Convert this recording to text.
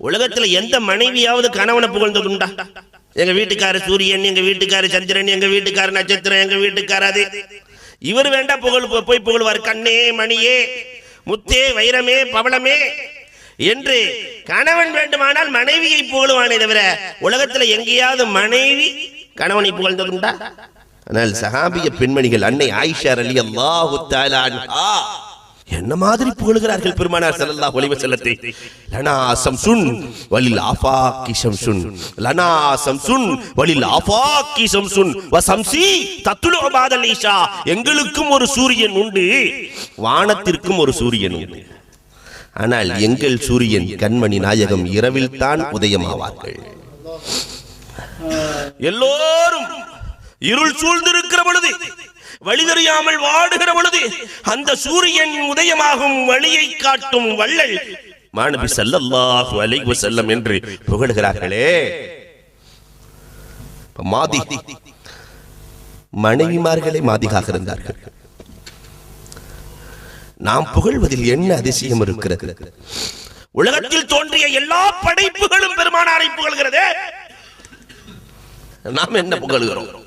உலகத்துல எந்த மனைவியாவது கணவனை புகழ்ந்ததுண்டா? எங்க வீட்டுக்கார சூரியன், எங்க வீட்டுக்கார சந்திரன், எங்க வீட்டுக்கார நட்சத்திரம், எங்க வீட்டுக்கார அது. இவர் வேண்டாம் போய் புகழ்வார். கண்ணே, மணியே, முத்தே, வைரமே, பவளமே என்று கணவன் வேண்டுமானால் மனைவியை புகழுவானே தவிர உலகத்துல எங்கேயாவது மனைவி கணவனை புகழ்ந்ததுண்டா? ஆனால் சஹாபிய பெண்மணிகள் அன்னை ஆயிஷா ரலியல்லாஹு தஆலா அன்ஹா என்ன மாதிரி புகழுகிறார்கள் பெருமானார் ஸல்லல்லாஹு அலைஹி வஸல்லத்தை. லனா சம்சுன் வலில் ஆஃபாகி ஷம்சுன், லனா சம்சுன் வலில் ஆஃபாகி ஷம்சுன் வ சம்சி தத்லு பாதல் ஈஷா. எங்களுக்கும் ஒரு சூரியன் உண்டு, வானத்திற்கும் ஒரு சூரியன் உண்டு. ஆனால் எங்கள் சூரியன் கண்மணி நாயகம் இரவில் தான் உதயமாவார்கள். எல்லோரும் இருள் சூழ்ந்திருக்கிற பொழுது, வழி தெரியாமல் வாடுகிற பொழுது அந்த சூரியன் உதயமாகும் வழியை காட்டும் வள்ளல் மாநபி ஸல்லல்லாஹு அலைஹி வஸல்லம் என்று புகழுகிறார்களே. மாதி மனைவிமார்களே மாதிகாக இருந்தார்கள். நாம் புகழ்வதில் என்ன அதிசயம் இருக்கிறது? உலகத்தில் தோன்றிய எல்லா படைப்புகளும் பெருமானாரை புகழ்கிறது. நாம் என்ன புகழ்கிறோம்?